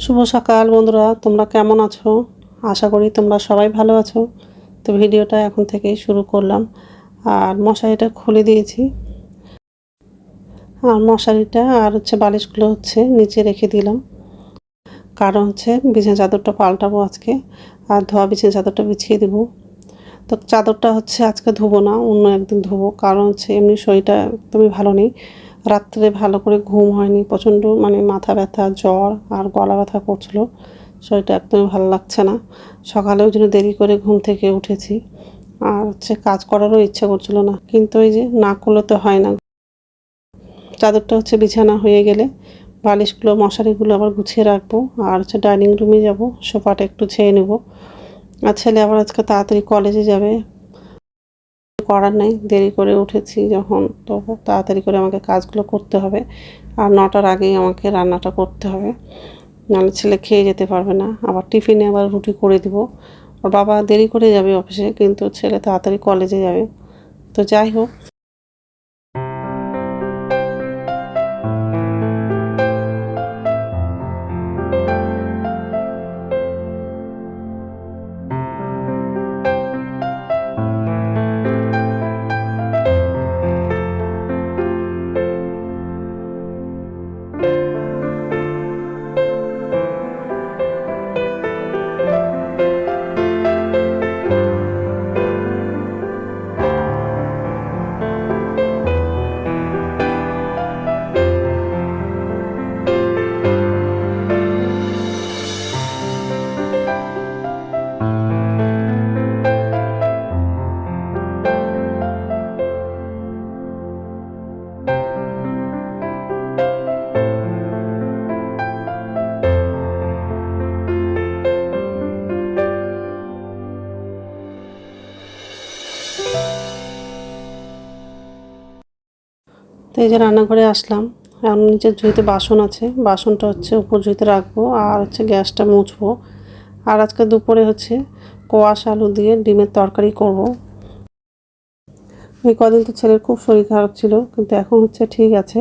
শুভ সকাল বন্ধুরা, তোমরা কেমন আছো? আশা করি তোমরা সবাই ভালো আছো। তো ভিডিওটা এখন থেকেই শুরু করলাম। আর মশারিটা খুলে দিয়েছি, আর মশারিটা আর বালিশগুলো নিচে রেখে দিলাম। কারণ বিছানা চাদরটা পাল্টাবো আজকে, আর ধোয়া বিছানা চাদরটা বিছিয়ে দেবো। তো চাদরটা আজকে ধোবো না, অন্য একদিন ধোবো। কারণ এমনি শরীরটা একদমই ভালো নেই। রাত্রে ভালো করে ঘুম হয়নি, প্রচণ্ড মাথা ব্যথা, জ্বর আর গলা ব্যথা করছিলো। শরীরটা একদমই ভালো লাগছে না। সকালে ওই জন্য দেরি করে ঘুম থেকে উঠেছি। আর কাজ করারও ইচ্ছে করছিল না, কিন্তু ওই যে না করলে তো হয় না। চাদরটা বিছানা হয়ে গেলে বালিশগুলো মশারিগুলো আবার গুছিয়ে রাখবো। আর ডাইনিং রুমে যাব, সোফাটা একটু ছেয়ে নেবো। আর ছেলে আবার আজকে তাড়াতাড়ি কলেজে যাবে। করার নেই, দেরি করে উঠেছি যখন, তো তাড়াতাড়ি করে আমাকে কাজগুলো করতে হবে। আর 9টার আগেই আমাকে রান্নাটা করতে হবে, নাহলে ছেলে খেয়ে যেতে পারবে না। আবার টিফিনে আবার রুটি করে দিব। ওর বাবা দেরি করে যাবে অফিসে, কিন্তু ছেলে তাড়াতাড়ি কলেজে যাবে। তো যাই হোক, তো এই যে রান্নাঘরে আসলাম। এখন নিচের ঝুড়িতে বাসন আছে, বাসনটা উপর ঝুড়িতে রাখবো। আর গ্যাসটা মুছবো। আর আজকে দুপুরে কোয়াশ আলু দিয়ে ডিমের তরকারি করব। এই কদিন তো ছেলের খুব শরীর খারাপ ছিল, কিন্তু এখন ঠিক আছে।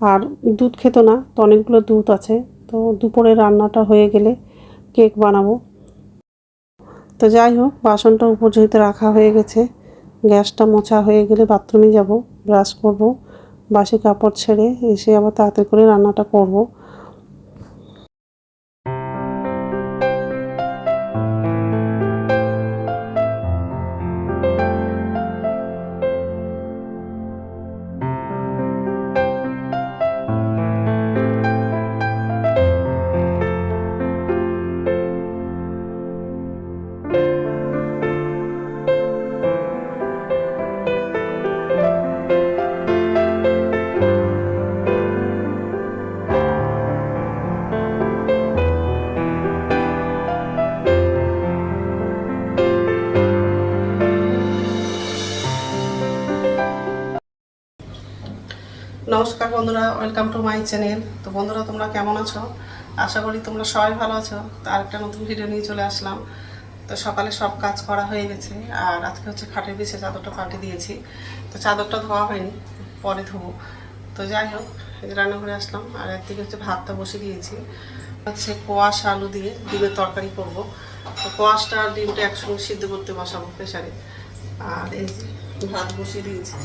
আর দুধ খেত না, তো অনেকগুলো দুধ আছে। তো দুপুরে রান্নাটা হয়ে গেলে কেক বানাবো। তো যাই হোক, বাসনটা উপর ঝুড়িতে রাখা হয়ে গেছে। গ্যাসটা মোছা হয়ে গেলে বাথরুমে যাব, ব্রাশ করব, বাসি কাপড় ছেড়ে এসে আবার তাড়াতাড়ি করে রান্নাটা করব। নমস্কার বন্ধুরা, ওয়েলকাম টু মাই চ্যানেল। তো বন্ধুরা, তোমরা কেমন আছো? আশা করি তোমরা সবাই ভালো আছো। তো আরেকটা নতুন ভিডিও নিয়ে চলে আসলাম। তো সকালে সব কাজ করা হয়ে গেছে। আর আজকে খাটের পিছে চাদরটা পাল্টে দিয়েছি। তো চাদরটা ধোয়া হয়নি, পরে ধোবো। তো যাই হোক, রান্নাঘরে আসলাম। আর একদিকে ভাতটা বসে দিয়েছি। কোয়াশ আলু দিয়ে ডিমের তরকারি করব। তো কোয়াশটা আর ডিমটা একসঙ্গে সিদ্ধ করতে বসাবো প্রেশারে। আর এই যে ভাত বসিয়ে দিয়েছি।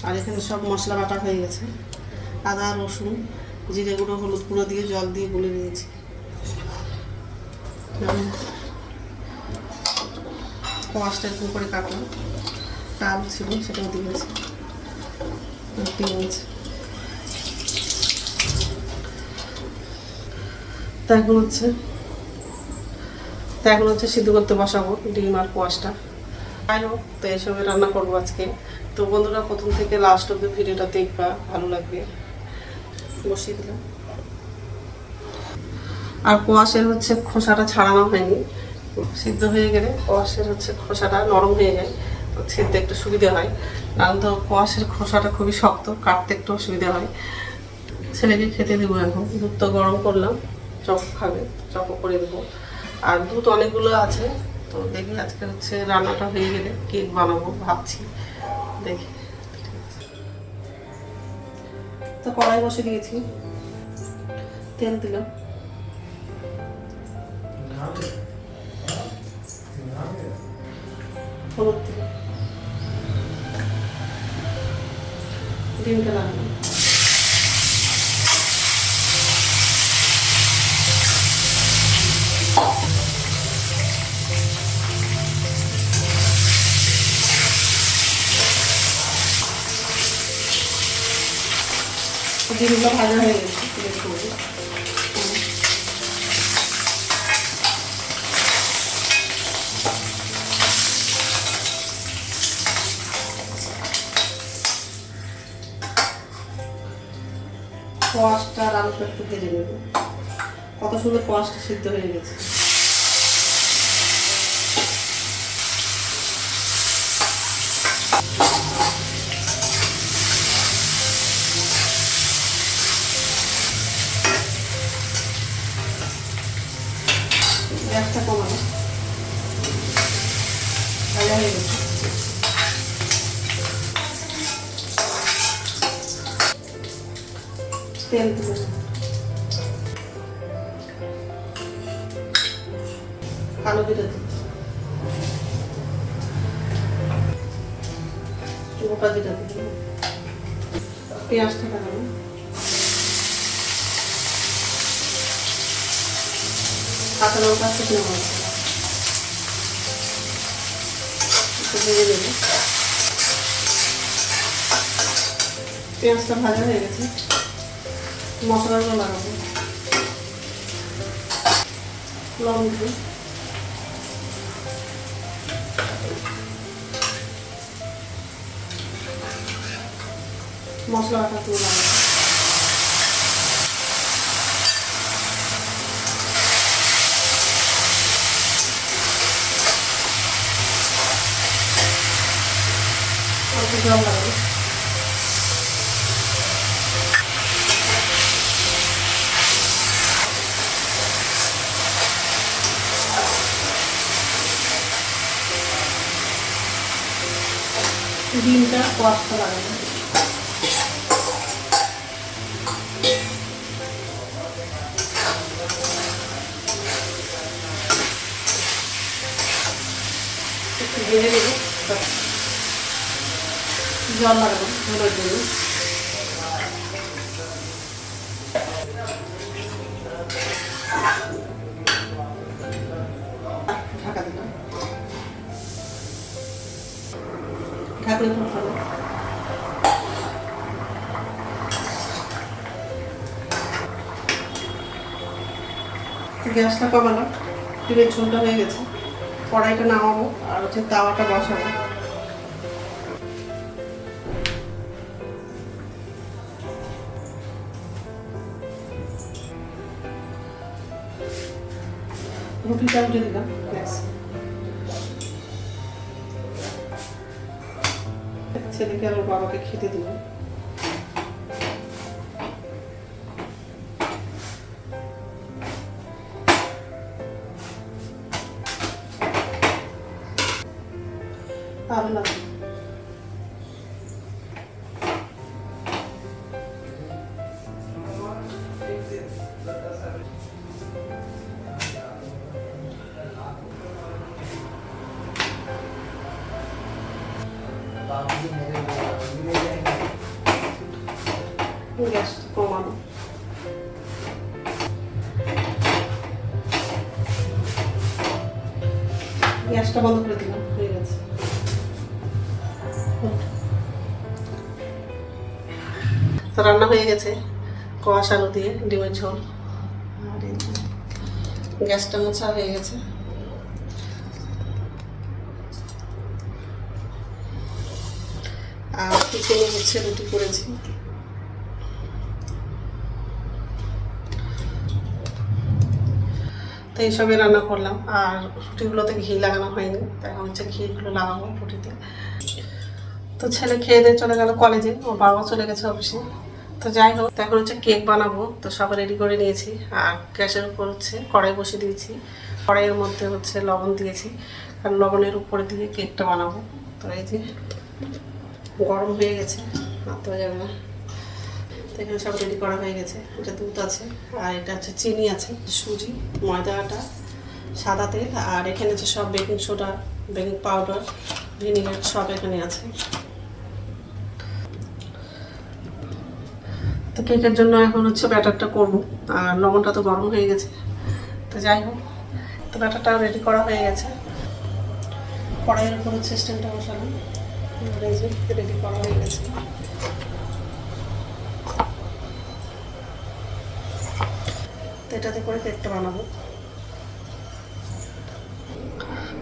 আর এখানে সব মশলা বাটা হয়ে গেছে। আদা, রসুন, জিরে গুঁড়ো, হলুদ গুঁড়ো দিয়ে জল দিয়ে গুলে নিয়েছি। কোয়াশটা এরকম করে কাটলাম। ডাল ছিল, সেটাও দিয়েছি। পেঁয়াজ। তা এখন সিদ্ধ করতে বসাবো ডিম আর কোয়াশটা। যাই হোক, তো এইসবে রান্না করবো আজকে। তো বন্ধুরা, প্রথম থেকে লাস্ট অব্দি ভিডিওটা দেখবা, ভালো লাগবে। বসিয়ে দিলাম। আর কোয়াশের খোসাটা ছাড়ানো হয়নি। সিদ্ধ হয়ে গেলে কোয়াশের খোসাটা নরম হয়ে যায়, তো ছিঁড়তে একটু সুবিধা হয়। কারণ তো কোয়াশের খোসাটা খুবই শক্ত, কাটতে একটু অসুবিধা হয়। ছেলেকে খেতে দেবো এখন। দুধ তো গরম করলাম, চপ খাবে, চপও করে দেবো। আর দুধ অনেকগুলো আছে। তো দেখি আজকে রান্নাটা হয়ে গেলে কেক বানাবো ভাবছি, দেখি। তো কড়াই বসে দিয়েছি। তেল দিলাম, হলুদ দিলাম, ডিমটা লাগলাম, ডিমগুলো ভাজা হয়ে গেছে। কোয়াশটা আর আলুটা একটু ভেজে নেব। কত সুন্দর কোয়াশটা সিদ্ধ হয়ে গেছে। গ্যাসটা কমানো, ভাজা হয়ে গেছে। তেল দেবো, কালো জিরা দেবো, গোটা জিরা দেবো, পেঁয়াজটা লাগাবো, কাঁচা লঙ্কা শুকনো মশলা একটু ভেজে নেবো। পেঁয়াজটা ভাজা হয়ে গেছে, মশলাগুলো লাগাবো, লবণ দেবো, মশলা বাটাগুলো লাগাবো, অল্প জল লাগাবো, ডিমটা কোয়াশটা লাগাবো, একটু ভেজে দেবো, জল লাগাবো ঝোলের জন্য। ঢাকা দিলাম, ঢাকলে ভালো। গ্যাসটা কমানো, ডিমের ঝোলটা হয়ে গেছে। কড়াইটা নামাবো আর হচ্ছে তাওয়াটা বসাবো। রুটিটা উঠে দিলাম, ব্যাস। ছেলেকে আর ওর বাবাকে খেতে দিব। আলু লাগবে, গ্যাসটা কমানো, গ্যাসটা বন্ধ করে দিলাম, হয়ে গেছে। তো রান্না হয়ে গেছে কোয়াশ আলু দিয়ে ডিমের ঝোল। গ্যাসটা মোছা হয়ে গেছে। আর চিকেনে হচ্ছে রুটি করেছি। তো এইসবই রান্না করলাম। আর রুটিগুলোতে ঘি লাগানো হয়নি, তো এখন হচ্ছে ঘিগুলো লাগাবো রুটিতে। তো ছেলে খেয়ে দিয়ে চলে গেল কলেজে, ওর বাবা চলে গেছে অফিসে। তো যাই হোক, তো এখন হচ্ছে কেক বানাবো। তো সব রেডি করে নিয়েছি। আর গ্যাসের উপর হচ্ছে কড়াই বসিয়ে দিয়েছি। কড়াইয়ের মধ্যে হচ্ছে লবণ দিয়েছি, আর লবণের উপরে দিয়ে কেকটা বানাবো। তো এই যে গরম হয়ে গেছে, নাড়তে যাবে না। তো এখানে সব রেডি করা হয়ে গেছে। এটা দুধ আছে, আর এটা হচ্ছে চিনি আছে, সুজি, ময়দা আটা, সাদা তেল, আর এখানে হচ্ছে সব baking soda, baking powder, vinegar সব এখানে আছে। তো কেকের জন্য এখন হচ্ছে ব্যাটারটা করবো, আর লবণটা তো গরম হয়ে গেছে। তো যাই হোক, তো ব্যাটারটা রেডি করা হয়ে গেছে। কড়াইয়ের উপর হচ্ছে স্ট্যান্ডটা বসালাম, রেডি করা হয়ে গেছে। তো এটাতে করে কেকটা বানাবো।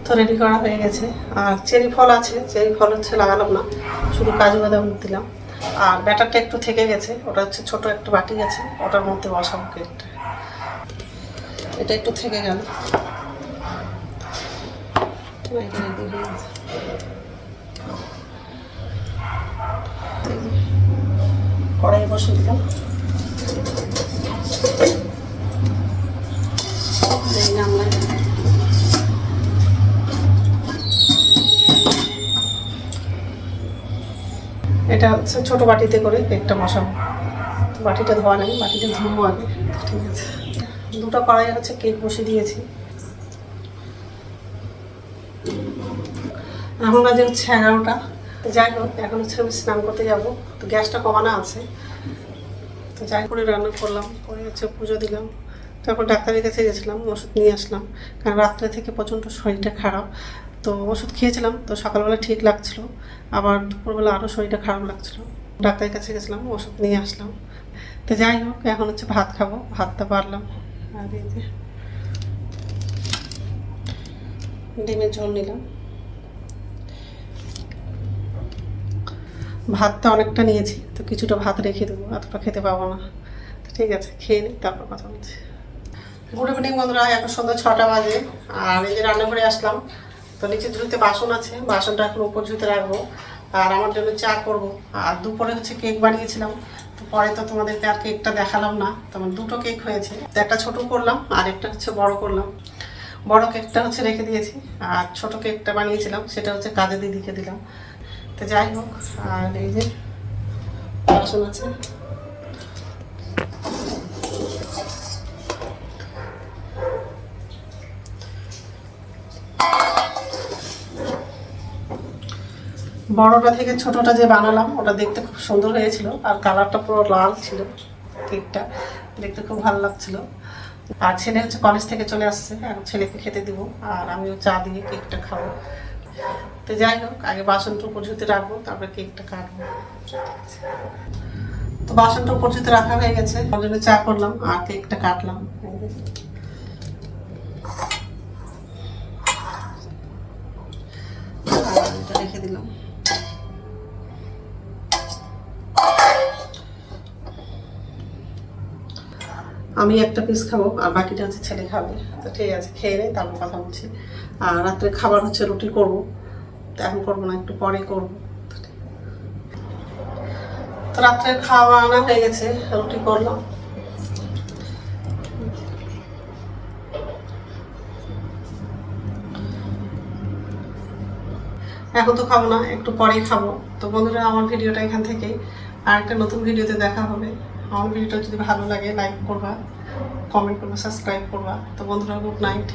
তো রেডি করা হয়ে গেছে। আর চেরি ফল আছে, চেরি ফল হচ্ছে লাগালাম না, শুধু কাজু বাদাম দিলাম। আর ব্যাটারটা একটু থেকে গেছে, ওটা হচ্ছে ছোটো একটা বাটি আছে, ওটার মধ্যে বসাবো কেকটা। এটা একটু থেকে গেল, কড়াই বসে দিলাম। নামলাম, এটা হচ্ছে ছোটো বাটিতে করে কেকটা বসাবো। বাটিটা ধোয়া নেই, বাটিটা ধুবো আগে। ঠিক আছে, দুটো কড়াই হচ্ছে কেক বসে দিয়েছি। এখন বাজে হচ্ছে 11টা। তো যাই হোক, এখন হচ্ছে আমি স্নান করতে যাবো। তো গ্যাসটা কমানো আছে। তো যাই করে রান্না করলাম, করে হচ্ছে পুজো দিলাম। তারপর ডাক্তারের কাছে গেছিলাম, ওষুধ নিয়ে আসলাম, কারণ রাত্রে থেকে প্রচণ্ড শরীরটা খারাপ। তো ওষুধ খেয়েছিলাম, তো সকালবেলা ঠিক লাগছিল, আবার দুপুরবেলা আরও শরীরটা খারাপ লাগছিল। ডাক্তারের কাছে গেছিলাম, ওষুধ নিয়ে আসলাম। তো যাই হোক, এখন হচ্ছে ভাত খাবো, ভাতটা পারলাম। আর এই যে ডিমের ঝোল নিলাম। ভাতটা অনেকটা নিয়েছি, তো কিছুটা ভাত রেখে দেবো, এতটা খেতে পাবো না। তো ঠিক আছে, খেয়ে নিই, তারপর কথা বলছি। গুড ইভিনিং বন্ধুরা, এখন সন্ধ্যা 6টা বাজে। আর এই যে রান্নাঘরে আসলাম। তো নিচে ধুতে বাসন আছে, বাসনটা এখন উপর ধুতে রাখবো। আর আমার জন্য চা করবো। আর দুপুরে হচ্ছে কেক বানিয়েছিলাম, তো পরে তো তোমাদেরকে আর কেকটা দেখালাম না। তোমার দুটো কেক হয়েছে, তো একটা ছোট করলাম আর একটা হচ্ছে বড় করলাম। বড় কেকটা হচ্ছে রেখে দিয়েছি, আর ছোট কেকটা বানিয়েছিলাম সেটা হচ্ছে কাজে দিদিকে দিলাম। তো যাই হোক, আর এই যে বাসন আছে। বড়টা থেকে ছোটটা যে বানালাম, ওটা দেখতে খুব সুন্দর হয়েছিল, আর কালারটা পুরো লাল ছিল। কেকটা দেখতে খুব ভালো লাগছিল। আর ছেলে হচ্ছে কলেজ থেকে চলে আসছে, এখন ছেলেকে খেতে দিব, আর আমিও চা দিয়ে কেকটা খাবো। তো যাই হোক, আগে বাসনটা উপর ঝুতে রাখবো, তারপরে কেকটা কাটবো। তো বাসনটা উপর ঝুতে রাখা হয়ে গেছে, ওর জন্য চা করলাম আর কেকটা কাটলাম। এটা রেখে দিলাম। আমি একটা পিস খাবো, আর বাকিটা হচ্ছে ছেলে খাবে। তো ঠিক আছে, খেয়ে নেই, তারপর কথা বলছি। আর রাত্রে খাবার হচ্ছে রুটি করবো, তো এখন করবো না, একটু পরে করবো। তো রাত্রে খাওয়া আনা হয়ে গেছে, রুটি করলাম। এখন তো খাবো না, একটু পরেই খাবো। তো বন্ধুরা, আমার ভিডিওটা এখান থেকে, আর একটা নতুন ভিডিওতে দেখা হবে। আমার ভিডিওটা যদি ভালো লাগে লাইক করবা, কমেন্ট করবা, সাবস্ক্রাইব করবা। তো বন্ধুরা, গুড নাইট।